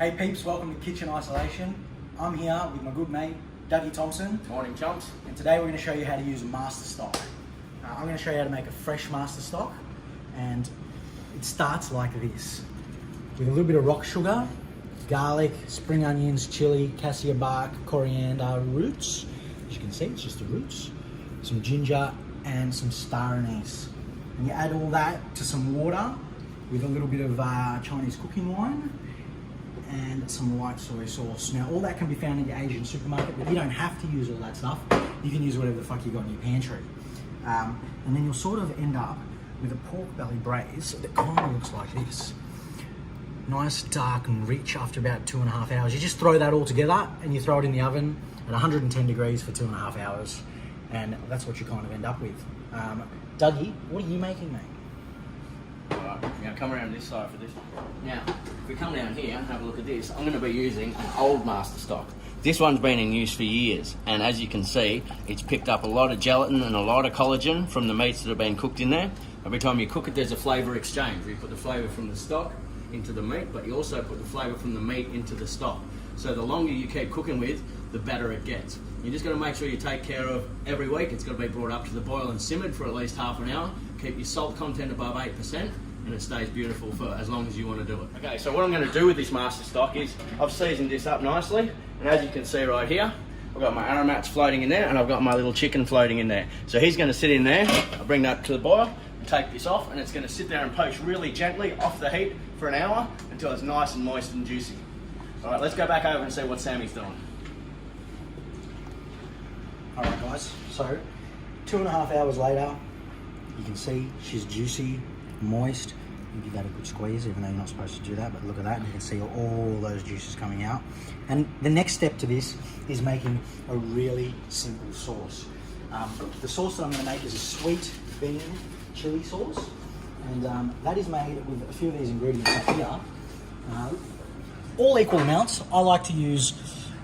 Hey peeps, welcome to Kitchen Isolation. I'm here with my good mate, Dougie Thompson. Morning, chumps. And today we're going to show you how to use a master stock. I'm going to show you how to make a fresh master stock. And it starts like this. With a little bit of rock sugar, garlic, spring onions, chili, cassia bark, coriander roots. As you can see, it's just the roots. Some ginger and some star anise. And you add all that to some water with a little bit of Chinese cooking wine and some light soy sauce. Now all that can be found in your Asian supermarket, but you don't have to use all that stuff. You can use whatever the fuck you got in your pantry. And then you'll sort of end up with a pork belly braise that kind of looks like this. Nice, dark and rich after about 2.5 hours. You just throw that all together and you throw it in the oven at 110 degrees for 2.5 hours. And that's what you kind of end up with. Dougie, what are you making, mate? Alright, now come around this side for this one. Now, if we come down here and have a look at this, I'm going to be using an old master stock. This one's been in use for years, and as you can see, it's picked up a lot of gelatin and a lot of collagen from the meats that have been cooked in there. Every time you cook it, there's a flavour exchange. You put the flavour from the stock into the meat, but you also put the flavour from the meat into the stock. So the longer you keep cooking with, the better it gets. You just got to make sure you take care of every week. It's got to be brought up to the boil and simmered for at least half an hour. Keep your salt content above 8%, and it stays beautiful for as long as you want to do it. Okay, so what I'm going to do with this master stock is I've seasoned this up nicely, and as you can see right here, I've got my aromats floating in there, and I've got my little chicken floating in there. So he's going to sit in there. I'll bring that to the boil and take this off, and it's going to sit there and poach really gently off the heat for an hour until it's nice and moist and juicy. All right, let's go back over and see what Sammy's doing. All right, guys, so 2.5 hours later, you can see she's juicy, moist. You give that a good squeeze, even though you're not supposed to do that, but look at that, and you can see all those juices coming out. And the next step to this is making a really simple sauce. The sauce that I'm going to make is a sweet bean chili sauce, and that is made with a few of these ingredients up here. All equal amounts. I like to use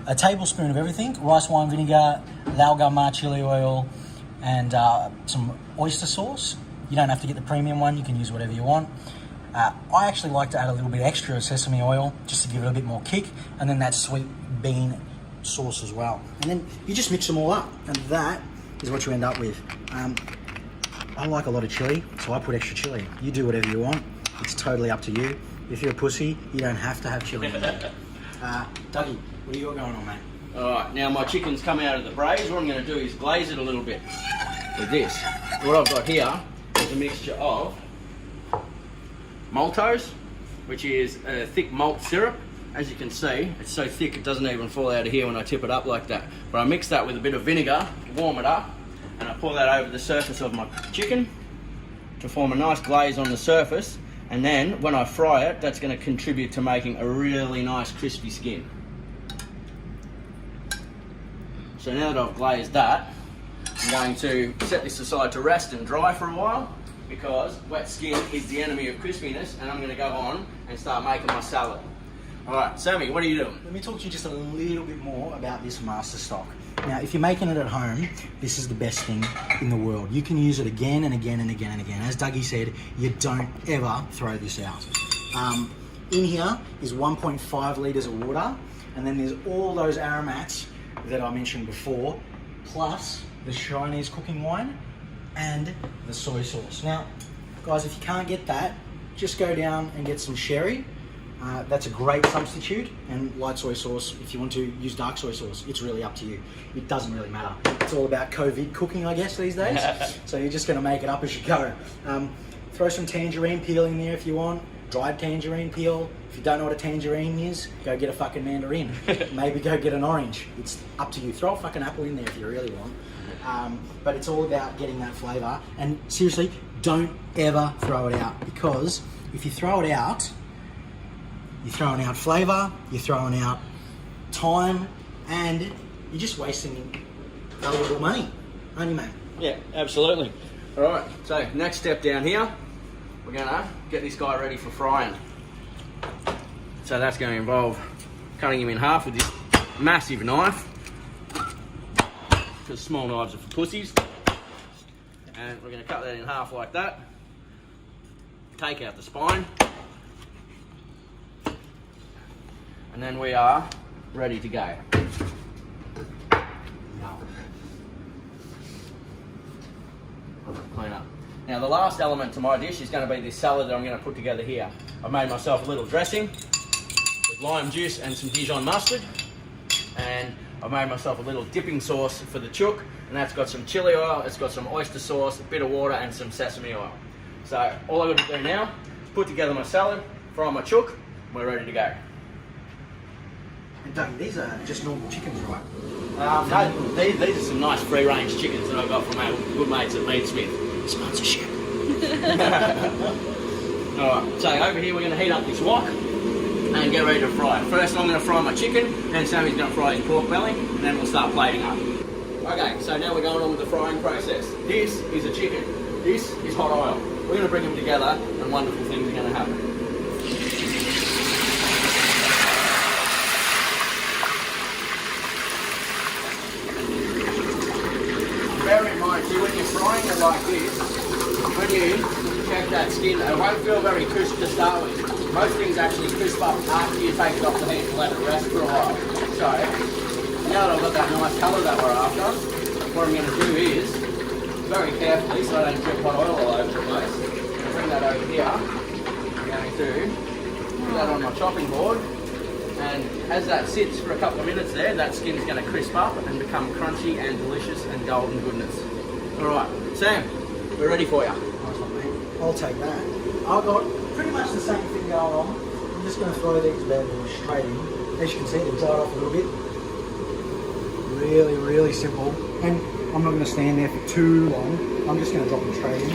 a tablespoon of everything: rice wine vinegar, lau gam ma chili oil, and some oyster sauce. You don't have to get the premium one, you can use whatever you want. I actually like to add a little bit extra sesame oil just to give it a bit more kick, and then that sweet bean sauce as well. And then you just mix them all up, and that is what you end up with. I like a lot of chili, so I put extra chili. You do whatever you want, it's totally up to you. If you're a pussy, you don't have to have chili in there. Dougie, what do you got going on, mate? Alright, now my chicken's come out of the braise. What I'm going to do is glaze it a little bit with this. What I've got here is a mixture of maltose, which is a thick malt syrup. As you can see, it's so thick it doesn't even fall out of here when I tip it up like that. But I mix that with a bit of vinegar, warm it up, and I pour that over the surface of my chicken to form a nice glaze on the surface. And then when I fry it, that's going to contribute to making a really nice crispy skin. So now that I've glazed that, I'm going to set this aside to rest and dry for a while, because wet skin is the enemy of crispiness, and I'm going to go on and start making my salad. Alright, Sammy, what are you doing? Let me talk to you just a little bit more about this master stock. Now, if you're making it at home, this is the best thing in the world. You can use it again and again and again and again. As Dougie said, you don't ever throw this out. In here is 1.5 litres of water, and then there's all those aromats that I mentioned before, plus the Chinese cooking wine and the soy sauce. Now, guys, if you can't get that, just go down and get some sherry. That's a great substitute, and light soy sauce, if you want to use dark soy sauce, it's really up to you. It doesn't really matter. It's all about COVID cooking, I guess, these days. So you're just gonna make it up as you go. Throw some tangerine peel in there if you want, dried tangerine peel. If you don't know what a tangerine is, go get a fucking mandarin. Maybe go get an orange. It's up to you. Throw a fucking apple in there if you really want. But it's all about getting that flavour. And seriously, don't ever throw it out, because if you throw it out, you're throwing out flavour, you're throwing out time, and you're just wasting valuable money, aren't you, mate? Yeah, absolutely. Alright, so next step down here, we're going to get this guy ready for frying. So that's going to involve cutting him in half with this massive knife, because small knives are for pussies. And we're going to cut that in half like that. Take out the spine. And and then we are ready to go. Clean up. Now the last element to my dish is going to be this salad that I'm going to put together here. I've made myself a little dressing with lime juice and some Dijon mustard, and I've made myself a little dipping sauce for the chook, and that's got some chili oil, it's got some oyster sauce, a bit of water and some sesame oil. So all I've got to do now, put together my salad, fry my chook, and we're ready to go. And Dougie, these are just normal chickens, right? No, these are some nice free-range chickens that I got from our good mates at Meat Smith. Sponsorship. Alright, so over here we're going to heat up this wok and get ready to fry. First I'm going to fry my chicken, then Sammy's going to fry his pork belly, and then we'll start plating up. Okay, so now we're going on with the frying process. This is a chicken. This is hot oil. We're going to bring them together and wonderful things are going to happen. Bear in mind too, when you're frying it like this, when you check that skin, it won't feel very crisp to start with. Most things actually crisp up after you take it off the heat and let it rest for a while. So, now that I've got that nice colour that we're after, what I'm going to do is, very carefully so I don't drip hot oil all over the place, I'm going to bring that over here. I'm going to put that on my chopping board, and as that sits for a couple of minutes there, that skin is going to crisp up and become crunchy and delicious and golden goodness. Alright, Sam, we're ready for you. Nice one, mate. I'll take that. I've got pretty much the same thing going on. I'm just going to throw these bad boys straight in. As you can see, they've dried off a little bit. Really, really simple. And I'm not going to stand there for too long. I'm just going to drop them straight in.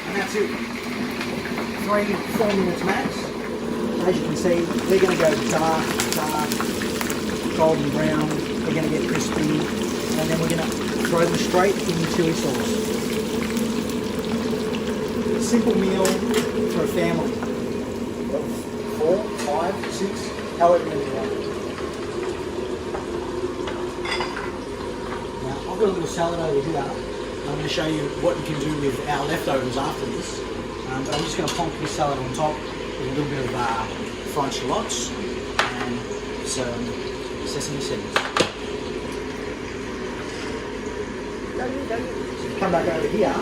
And that's it. 3-4 minutes max. As you can see, they're going to go dark, golden brown. They're going to get crispy. And then we're going to throw them straight in the chili sauce. Simple meal for a family of 4, 5, 6, however many you want. Now, I've got a little salad over here. I'm going to show you what you can do with our leftovers after this. But I'm just going to plonk this salad on top with a little bit of fried shallots and some sesame seeds. So come back over here.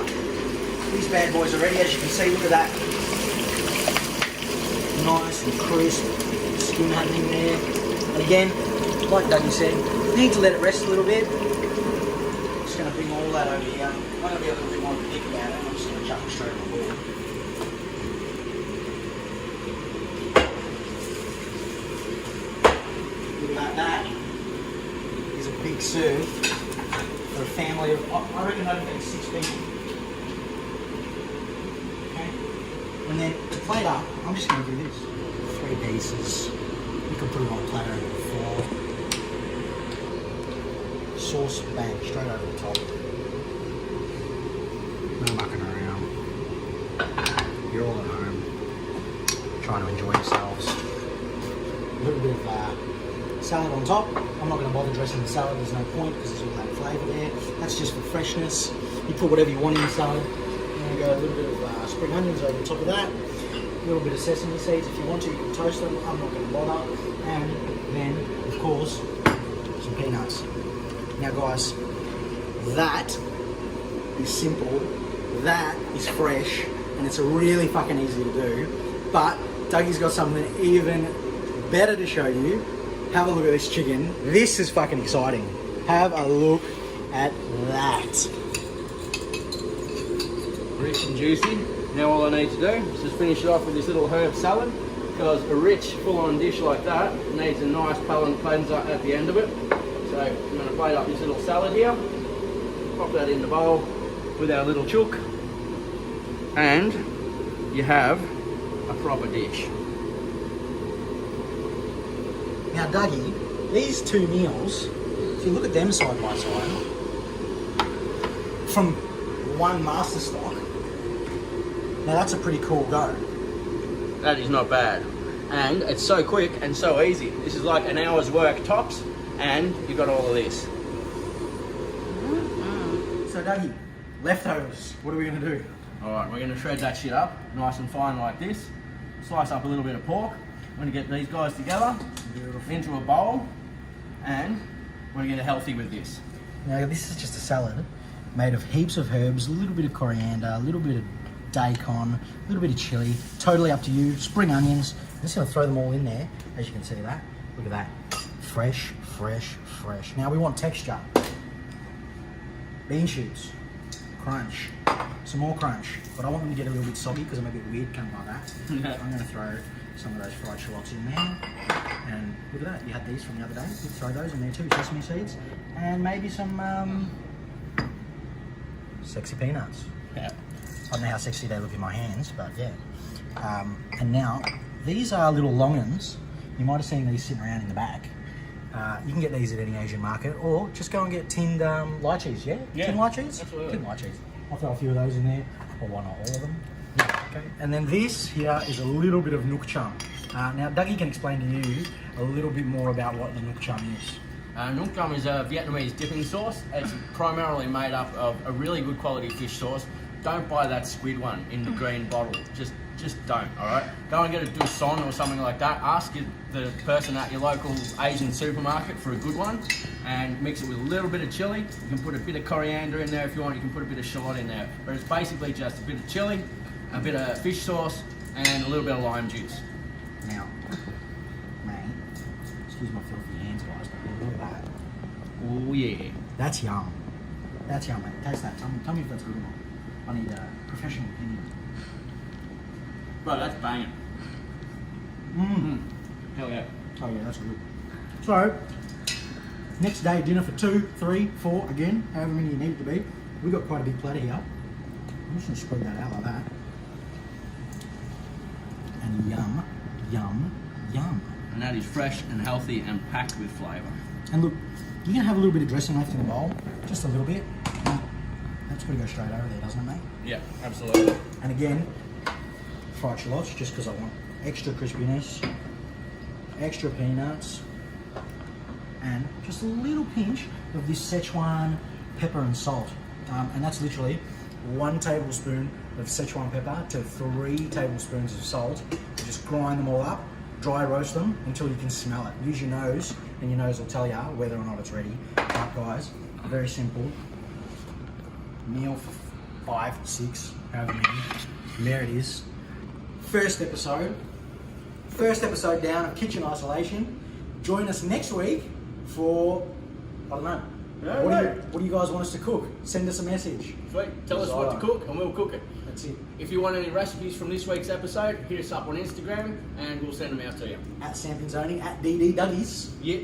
These bad boys are ready, as you can see. Look at that. Nice and crisp. Skin happening there. And again, like Dougie said, need to let it rest a little bit. Just going to bring all that over here. I'm going to be a little bit more thick about it. I'm just going to chuck it straight on the board. Look at that. Is a big serve for a family of, I reckon, over 6 people. And then to plate up, I'm just going to do this. 3 pieces. You can put them on a platter over the floor. Sauce, bang, straight over the top. No mucking around. You're all at home, trying to enjoy yourselves. A little bit of salad on top. I'm not going to bother dressing the salad, there's no point because there's all that flavour there. That's just for freshness. You put whatever you want in the salad. I'm going to go a little bit of spring onions over the top of that. A little bit of sesame seeds if you want to, you can toast them. I'm not going to bother. And then, of course, some peanuts. Now guys, that is simple, that is fresh, and it's really fucking easy to do. But Dougie's got something even better to show you. Have a look at this chicken. This is fucking exciting. Have a look at that. Rich and juicy. Now all I need to do is just finish it off with this little herb salad, because a rich full-on dish like that needs a nice palate cleanser at the end of it. So I'm going to plate up this little salad here, pop that in the bowl with our little chook, and you have a proper dish. Now Dougie, these 2 meals, if you look at them side by side, from one master stock, now that's a pretty cool go. That is not bad. And it's so quick and so easy. This is like an hour's work tops, and you've got all of this. So Dougie, leftovers, what are we going to do? Alright, we're going to shred that shit up, nice and fine like this. slice up a little bit of pork. We're going to get these guys together into a bowl, and we're going to get healthy with this. Now this is just a salad made of heaps of herbs, a little bit of coriander, a little bit of daikon, a little bit of chili, totally up to you, spring onions. I'm just going to throw them all in there, as you can see that. Look at that. Fresh, fresh, fresh. Now we want texture. Bean shoots, crunch, some more crunch, but I want them to get a little bit soggy because I'm a bit weird coming like that. So I'm going to throw some of those fried shallots in there. And look at that, you had these from the other day. You throw those in there too, sesame seeds. And maybe some sexy peanuts. Yeah. I don't know how sexy they look in my hands, but yeah. And now, these are little longans. You might have seen these sitting around in the back. You can get these at any Asian market, or just go and get tinned lychees, yeah? Yeah, Tinned lychees? absolutely. Tinned lychees. I'll throw a few of those in there, or why not all of them? Yeah, okay. And then this here is a little bit of nook chum. Now, Dougie can explain to you a little bit more about what the nook chum is. Nuoc Cham is a Vietnamese dipping sauce. It's primarily made up of a really good quality fish sauce. Don't buy that squid one in the green bottle. Just don't, alright? Go and get a Du Son or something like that. Ask the person at your local Asian supermarket for a good one and mix it with a little bit of chili. You can put a bit of coriander in there if you want. You can put a bit of shallot in there. But it's basically just a bit of chili, a bit of fish sauce, and a little bit of lime juice. Now, mate, excuse my filthy hands, guys, but look at that. Oh yeah. That's yum. That's yum, mate. Taste that. Tell me if that's good or not. I need a professional opinion. Bro, that's banging. Hell yeah. Oh yeah, that's good. So, next day dinner for 2, 3, 4, again, however many you need it to be. We've got quite a big platter here. I'm just going to spread that out like that. And yum, yum, yum. And that is fresh and healthy and packed with flavour. And look, you can have a little bit of dressing left in the bowl, just a little bit. That's got to go straight over there, doesn't it, mate? Yeah, absolutely. And again, fried shallots, just because I want extra crispiness, extra peanuts, and just a little pinch of this Szechuan pepper and salt. And that's literally 1 tablespoon of Szechuan pepper to 3 tablespoons of salt. Just grind them all up, dry roast them until you can smell it. Use your nose, and your nose will tell you whether or not it's ready. But guys, very simple. Meal for 5, 6, however many. And there it is. First episode down of Kitchen Isolation. Join us next week for, I don't know, what do you guys want us to cook? Send us a message. Sweet. Tell us what to cook and we'll cook it. That's it. If you want any recipes from this week's episode, hit us up on Instagram and we'll send them out to you. At Sampinzoni, at DD Duggies. Yeah.